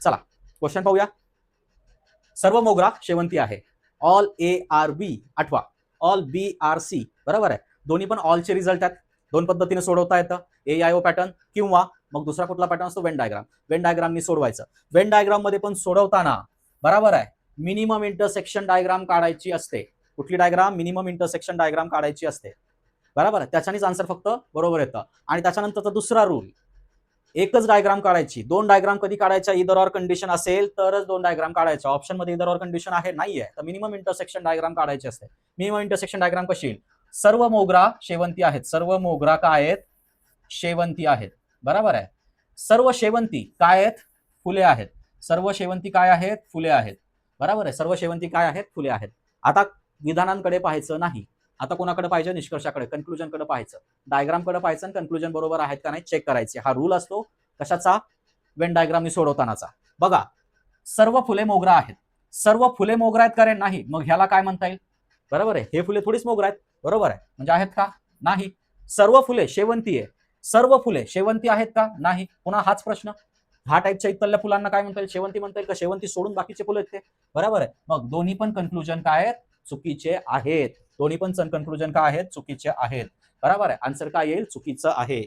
चला क्वेश्चन पाहूया. सर्व मोगरा शेवंती आहे. ऑल ए आर बी आठवा, ऑल बी आर सी बरोबर आहे. दोन्ही पण ऑलचे रिझल्ट आहेत. दोन पद्धतीने सोडवता येतं, AIO पॅटर्न किंवा मग दुसरा कुठला पॅटर्न असतो वेन डायग्राम. वेन डायग्रामनी सोडवायचं. वेन डायग्राम मध्ये पण सोडवताना बरोबर आहे मिनिमम इंटरसेक्शन डायग्राम काढायची असते. कुठली डायग्राम? मिनिमम इंटरसेक्शन डायग्राम काढायची असते. बरोबर आहे, त्याच्यानेच आन्सर फक्त बरोबर येतं. आणि त्याच्यानंतरचा दुसरा रूल, एकच डायग्राम काढायची. दोन डायग्राम कधी काढायच्या? इदर ऑर कंडिशन असेल तरच दोन डायग्राम काढायच्या. ऑप्शन मध्ये इदर ऑर कंडिशन आहे नाहीये तर मिनिमम इंटरसेक्शन डायग्राम काढायची असते. मिनिमम इंटरसेक्शन डायग्राम कशी येईल? सर्व मोगरा शेवंती आहेत. सर्व मोगरा काय आहेत? शेवंती आहेत. बरोबर आहे. सर्व शेवंती काय आहेत? फुले आहेत. सर्व शेवंती काय आहेत? फुले आहेत. बरोबर आहे. सर्व शेवंती काय आहेत? फुले आहेत. आता विधानांकडे पाहायचं नाही. आता कोणाकडे पाहिजे? निष्कर्षाकडे, कन्क्लुजनकडे पाहायचं. डायग्रामकडे पाहायचं आणि कन्क्लुजन बरोबर आहेत का नाही चेक करायचे. हा रूल असतो कशाचा? वेन डायग्रामनी सोडवतानाचा. बघा, सर्व फुले मोगरा आहेत. सर्व फुले मोगरा आहेत का रे? नाही. मग ह्याला काय म्हणता येईल? बरोबर आहे, हे फुले थोडीच मोगरा आहेत. बरोबर आहे, म्हणजे आहेत का? नाही. सर्व फुले शेवंती आहे. सर्व फुले शेवंती आहेत का? नाही. पुन्हा हाच प्रश्न, हा टाईपच्या इथल्या फुलांना काय म्हणता येईल? शेवंती म्हणता येईल का? शेवंती सोडून बाकीचे फुलं आहेत ते. बरोबर आहे. मग दोन्ही पण कन्क्लुजन काय आहेत? चुकीचे आहेत. दोन्ही पण कन्क्लुजन काय आहेत? चुकीचे आहेत. बरोबर आहे. आन्सर काय येईल? चुकीचं आहे.